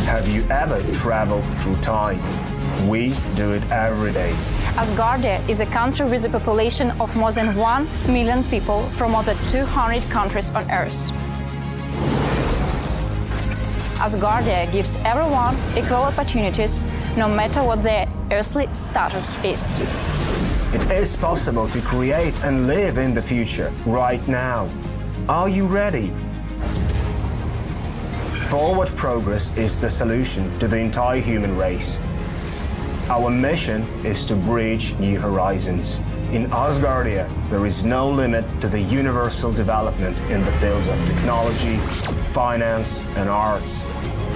Have you ever traveled through time? We do it every day. Asgardia is a country with a population of more than 1 million people from more than 200 countries on Earth. Asgardia gives everyone equal opportunities, no matter what their earthly status is. It is possible to create and live in the future right now. Are you ready? Forward progress is the solution to the entire human race. Our mission is to bridge new horizons. In Asgardia, there is no limit to the universal development in the fields of technology, finance, and arts.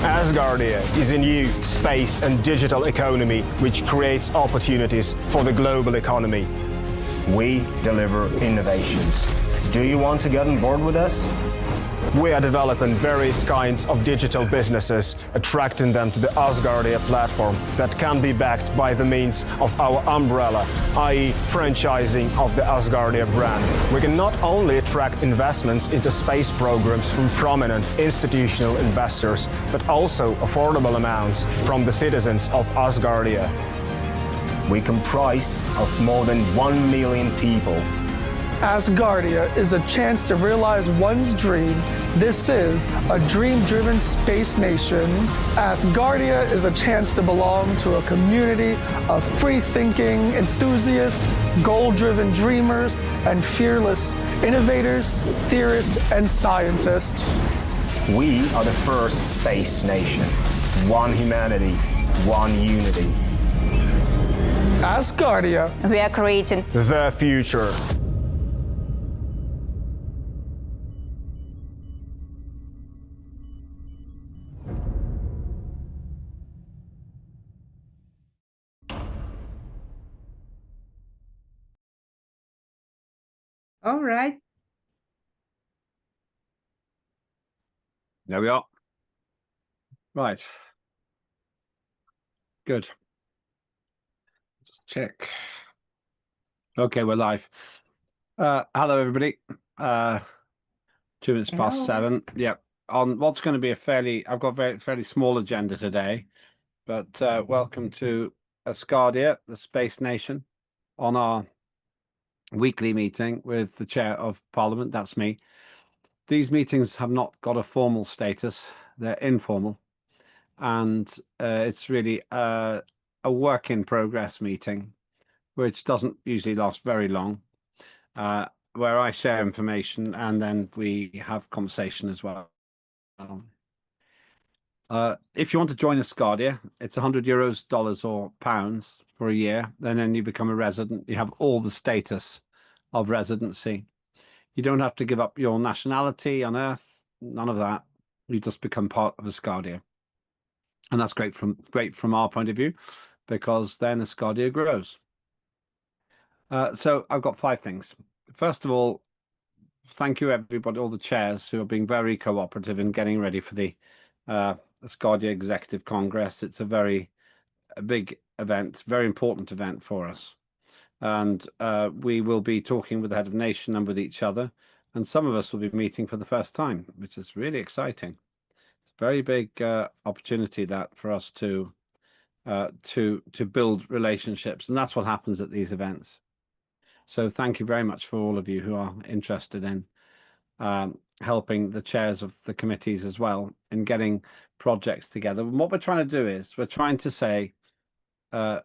Asgardia is a new space and digital economy which creates opportunities for the global economy. We deliver innovations. Do you want to get on board with us? We are developing various kinds of digital businesses, attracting them to the Asgardia platform that can be backed by the means of our umbrella, i.e. franchising of the Asgardia brand. We can not only attract investments into space programs from prominent institutional investors, but also affordable amounts from the citizens of Asgardia. We comprise of more than 1 million people. Asgardia is a chance to realize one's dream. This is a dream-driven space nation. Asgardia is a chance to belong to a community of free-thinking enthusiasts, goal-driven dreamers, and fearless innovators, theorists, and scientists. We are the first space nation. One humanity, one unity. Asgardia. We are creating the future. All right. There we are. Right. Good. Just check. Okay, we're live. Hello, everybody. 2 minutes past Hello. 7. Yep. On what's going to be I've got a fairly small agenda today, but welcome to Asgardia, the Space Nation, on our weekly meeting with the Chair of Parliament. That's me. These meetings have not got a formal status. They're informal. And it's really a work in progress meeting, which doesn't usually last very long, where I share information and then we have conversation as well. If you want to join Asgardia, it's €100, dollars, or pounds for a year. Then you become a resident. You have all the status of residency. You don't have to give up your nationality on Earth. None of that. You just become part of Asgardia. And that's great from our point of view, because then Asgardia grows. So I've got 5 things. First of all, thank you everybody, all the chairs who are being very cooperative in getting ready for the Asgardia Executive Congress. It's a big event, very important event for us. And we will be talking with the head of nation and with each other. And some of us will be meeting for the first time, which is really exciting. Very big opportunity that for us to build relationships, and that's what happens at these events. So thank you very much for all of you who are interested in helping the chairs of the committees as well in getting projects together. And what we're trying to do is we're trying to say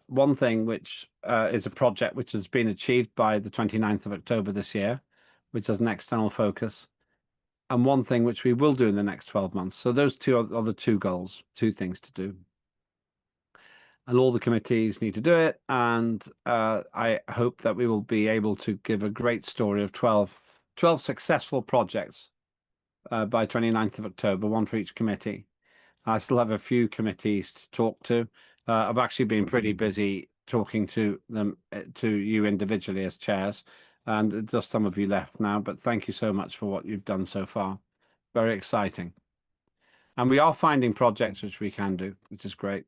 one thing which is a project which has been achieved by the 29th of October this year, which has an external focus, and one thing which we will do in the next 12 months. So those two are the 2 goals, 2 things to do. And all the committees need to do it. And I hope that we will be able to give a great story of 12 successful projects by 29th of October, one for each committee. I still have a few committees to talk to. I've actually been pretty busy talking to them, to you individually as chairs. And just some of you left now, but thank you so much for what you've done so far. Very exciting. And we are finding projects which we can do, which is great.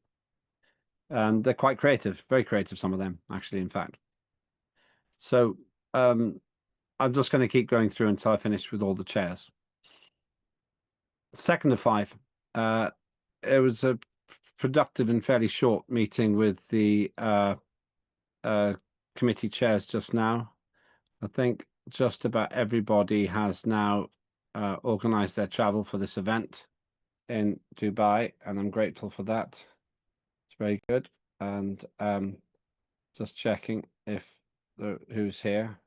And they're quite creative, very creative, some of them, actually, in fact. So I'm just going to keep going through until I finish with all the chairs. Second of 5, it was a productive and fairly short meeting with the committee chairs just now. I think just about everybody has now organized their travel for this event in Dubai, and I'm grateful for that. It's very good. And just checking if who's here.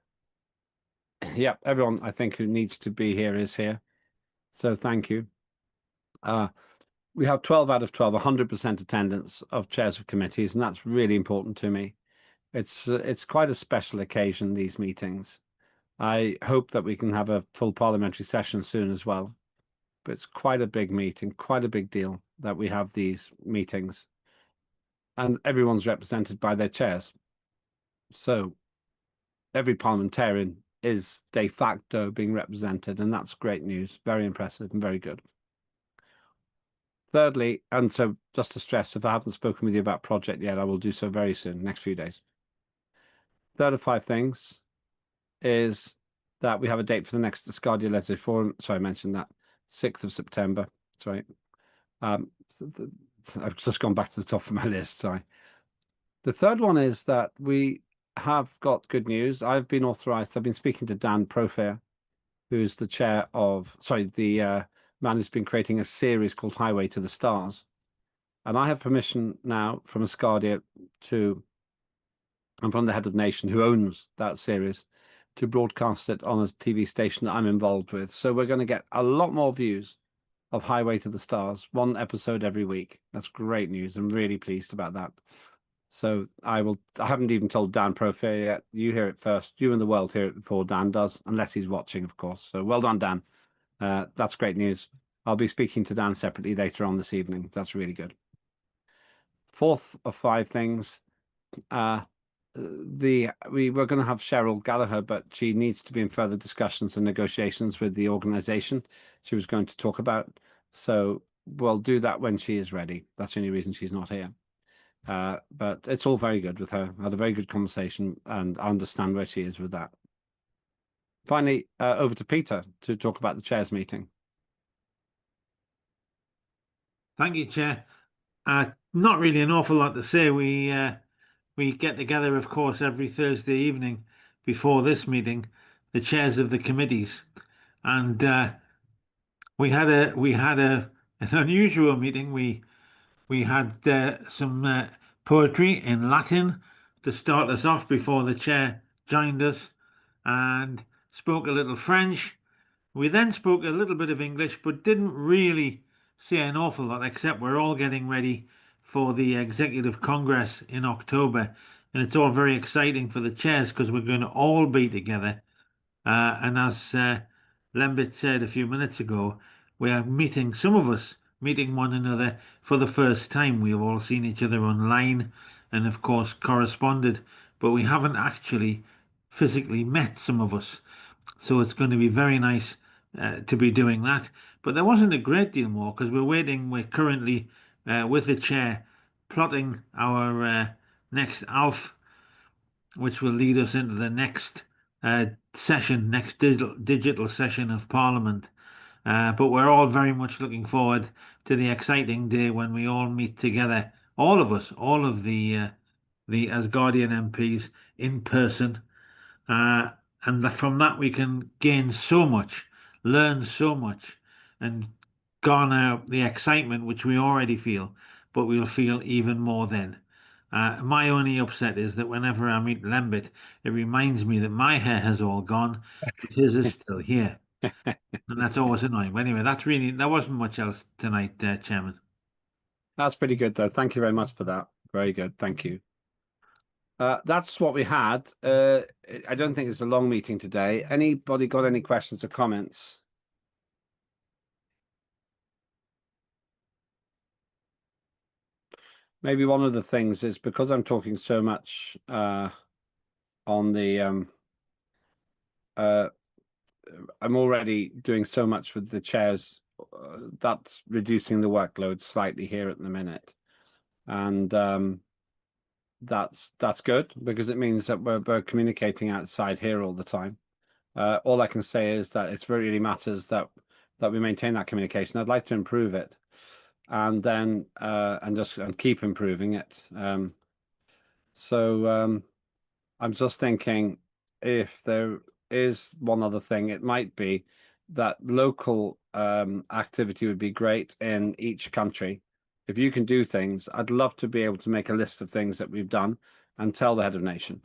Yep, everyone I think who needs to be here is here. So thank you. We have 12 out of 12, 100% attendance of chairs of committees, and that's really important to me. It's quite a special occasion, these meetings. I hope that we can have a full parliamentary session soon as well. But it's quite a big meeting, quite a big deal that we have these meetings. And everyone's represented by their chairs. So every parliamentarian is de facto being represented, and that's great news. Very impressive and very good. Thirdly, and so just to stress, if I haven't spoken with you about project yet, I will do so very soon, next few days. Third of 5 things is that we have a date for the next Asgardia Legislative Forum. Sorry, I mentioned that. 6th of September. Sorry. I've just gone back to the top of my list. Sorry. The third one is that we have got good news. I've been authorized. I've been speaking to Dan Profair, who's the chair of, the man who's been creating a series called Highway to the Stars. And I have permission now from Asgardia and from the head of nation who owns that series to broadcast it on a TV station that I'm involved with. So we're going to get a lot more views of Highway to the Stars, 1 episode every week. That's great news. I'm really pleased about that. So I haven't even told Dan Profair yet. You hear it first. You and the world hear it before Dan does, unless he's watching, of course. So well done, Dan. That's great news. I'll be speaking to Dan separately later on this evening. That's really good. Fourth of 5 things, we were going to have Cheryl Gallagher, but she needs to be in further discussions and negotiations with the organization she was going to talk about. So we'll do that when she is ready. That's the only reason she's not here. But it's all very good with her. I had a very good conversation, and I understand where she is with that. Finally, over to Peter to talk about the chairs meeting. Thank you, Chair. Not really an awful lot to say. We get together, of course, every Thursday evening before this meeting, the chairs of the committees, and we had an unusual meeting. We had some poetry in Latin to start us off before the chair joined us, and spoke a little French. We then spoke a little bit of English, but didn't really say an awful lot, except we're all getting ready for the Executive Congress in October. And it's all very exciting for the chairs because we're going to all be together. And as Lembit said a few minutes ago, we are meeting, some of us meeting one another for the first time. We've all seen each other online and, of course, corresponded, but we haven't actually physically met, some of us. So it's going to be very nice to be doing that. But there wasn't a great deal more because we're currently with the chair plotting our next ALF, which will lead us into the next next digital session of Parliament. But we're all very much looking forward to the exciting day when we all meet together, all of us, all of the Asgardian MPs in person. And from that we can gain so much, learn so much, and garner the excitement which we already feel, but we'll feel even more then. My only upset is that whenever I meet Lembit, it reminds me that my hair has all gone, but his is still here. And that's always annoying. But anyway, there wasn't much else tonight, Chairman. That's pretty good, though. Thank you very much for that. Very good. Thank you. That's what we had. I don't think it's a long meeting today. Anybody got any questions or comments? Maybe one of the things is because I'm talking so much on the I'm already doing so much with the chairs. That's reducing the workload slightly here at the minute, and that's good because it means that we're communicating outside here all the time, All I can say is that it really matters that we maintain that communication. I'd like to improve it, and then and keep improving it. So I'm just thinking, if there is one other thing, it might be that local activity would be great in each country. If you can do things, I'd love to be able to make a list of things that we've done and tell the head of nation,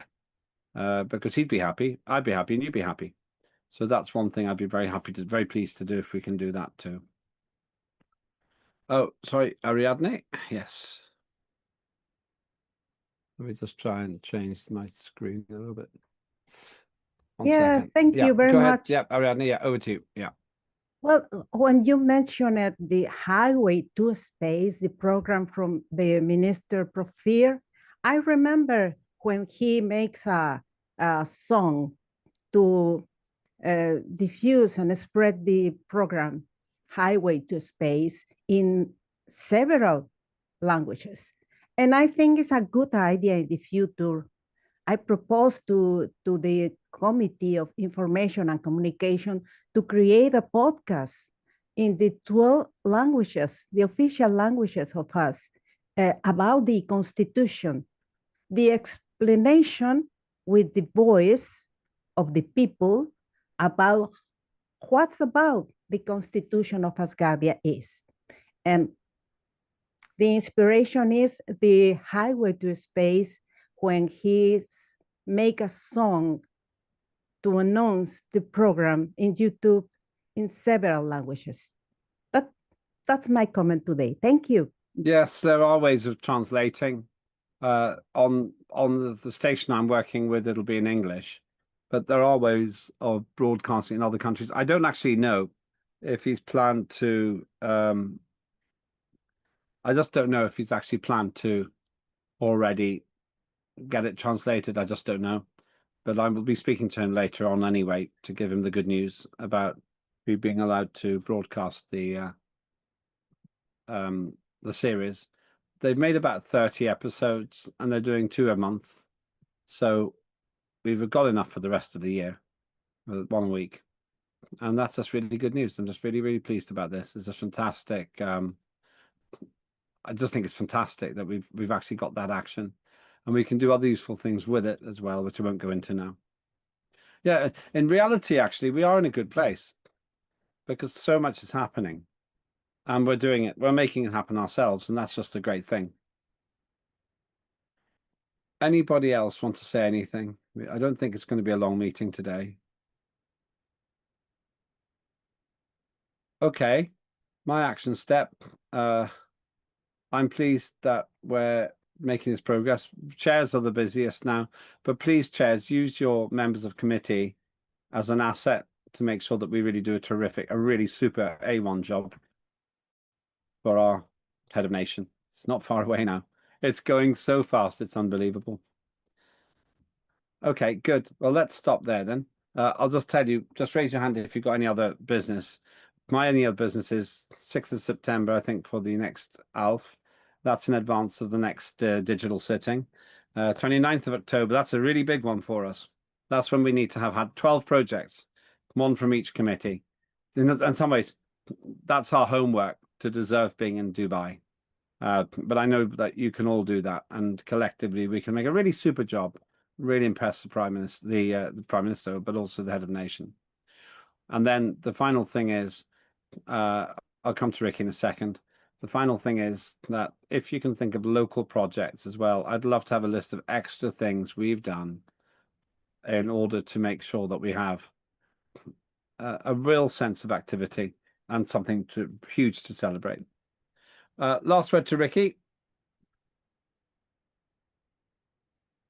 because he'd be happy, I'd be happy, and you'd be happy. So that's one thing I'd be very pleased to do if we can do that too. Oh, sorry, Ariadne. Yes. Let me just try and change my screen a little bit. One Yeah, second. thank Yeah, you very go ahead. much. Yeah, Ariadne. Yeah, over to you. Yeah. Well, when you mentioned the Highway to Space, the program from the Minister Profir, I remember when he makes a song to diffuse and spread the program Highway to Space in several languages. And I think it's a good idea in the future. I propose to the Committee of Information and Communication to create a podcast in the 12 languages, the official languages of us, about the Constitution, the explanation with the voice of the people about what's about the Constitution of Asgardia is. And the inspiration is the Highway to Space when he make a song to announce the program in YouTube in several languages. That's my comment today. Thank you. Yes, there are ways of translating. On the station I'm working with, it'll be in English, but there are ways of broadcasting in other countries. I don't actually know if he's planned to. I just don't know if he's actually planned to already get it translated. I just don't know. But I will be speaking to him later on anyway to give him the good news about we being allowed to broadcast the series. They've made about 30 episodes and they're doing 2 a month. So we've got enough for the rest of the year, 1 a week. And that's just really good news. I'm just really, really pleased about this. It's just fantastic. I just think it's fantastic that we've actually got that action, and we can do other useful things with it as well, which I won't go into now. Yeah, in reality, actually, we are in a good place because so much is happening and we're doing it. We're making it happen ourselves, and that's just a great thing. Anybody else want to say anything? I don't think it's going to be a long meeting today. Okay, my action step. I'm pleased that we're making this progress. Chairs are the busiest now, but please, chairs, use your members of committee as an asset to make sure that we really do a really super A1 job for our head of nation. It's not far away now. It's going so fast, it's unbelievable. Okay, good. Well, let's stop there then. I'll just tell you, just raise your hand if you've got any other business. My only other business is 6th of September, I think, for the next ALF. That's in advance of the next digital sitting. 29th of October, that's a really big one for us. That's when we need to have had 12 projects, one from each committee. In some ways, that's our homework to deserve being in Dubai. But I know that you can all do that, and collectively we can make a really super job, really impress the Prime Minister, the Prime Minister, but also the head of nation. And then the final thing is, I'll come to Rick in a second. The final thing is that if you can think of local projects as well, I'd love to have a list of extra things we've done in order to make sure that we have a real sense of activity and something huge to celebrate. Last word to Ricky.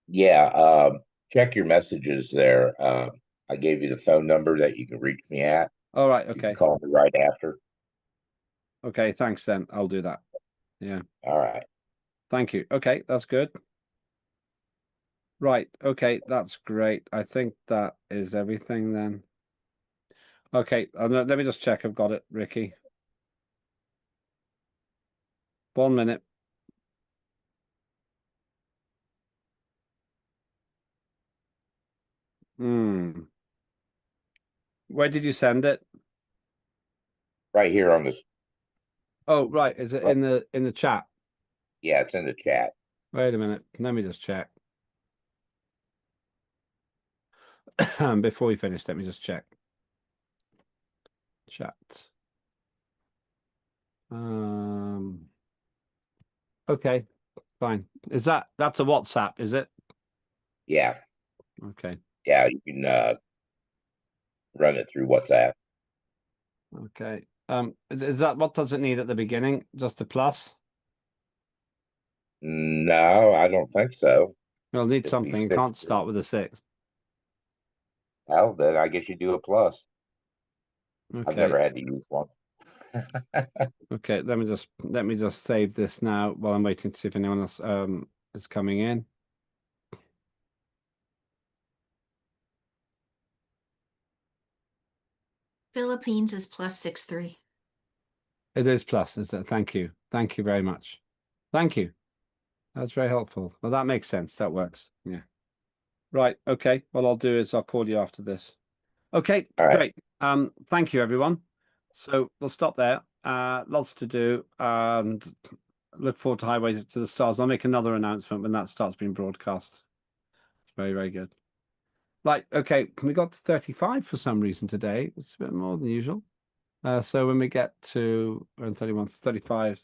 Yeah, check your messages there. I gave you the phone number that you can reach me at. All right, You can okay. call me right after. Okay, thanks then. I'll do that. Yeah. All right. Thank you. Okay, that's good. Right, okay, that's great. I think that is everything then. Okay, let me just check I've got it, Ricky. 1 minute. Where did you send it? Right here on this. Oh, right. Is it in the chat? Yeah, it's in the chat. Wait a minute. Let me just check. Before we finish, let me just check. Chat. Okay, fine. That's a WhatsApp, is it? Yeah, Okay. yeah, you can run it through WhatsApp. Okay. Is that what does it need at the beginning? Just a plus? No, I don't think so. You'll need Just something. You can't start with a 6. Well, then I guess you do a plus. I've Okay. never had to use one. Okay, let me just save this now while I'm waiting to see if anyone else is coming in. Philippines is +63. It is plus, is it? Thank you. Thank you very much. Thank you. That's very helpful. Well, that makes sense. That works. Yeah. Right. Okay. What I'll do is I'll call you after this. Okay, All right. great. Thank you, everyone. So we'll stop there. Lots to do, and look forward to Highway to the Stars. I'll make another announcement when that starts being broadcast. It's very, very good. Right, okay, we got to 35 for some reason today. It's a bit more than usual. So when we get to 31, 35,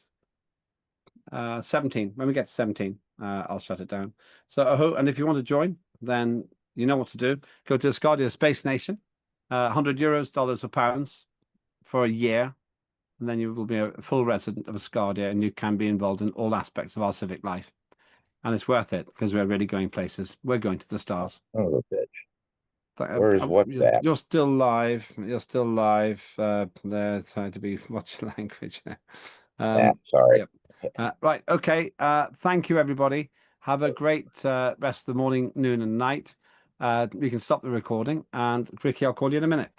17, when we get to 17, I'll shut it down. So I hope, and if you want to join, then you know what to do. Go to Asgardia Space Nation, €100, dollars or pounds for a year, and then you will be a full resident of Asgardia, and you can be involved in all aspects of our civic life. And it's worth it because we're really going places. We're going to the stars. Oh, bitch. Where's WhatsApp? You're still live. You're still live. They're trying to be watch language. Sorry. Yep. Right. Okay. Thank you, everybody. Have a great rest of the morning, noon, and night. We can stop the recording. And Ricky, I'll call you in a minute.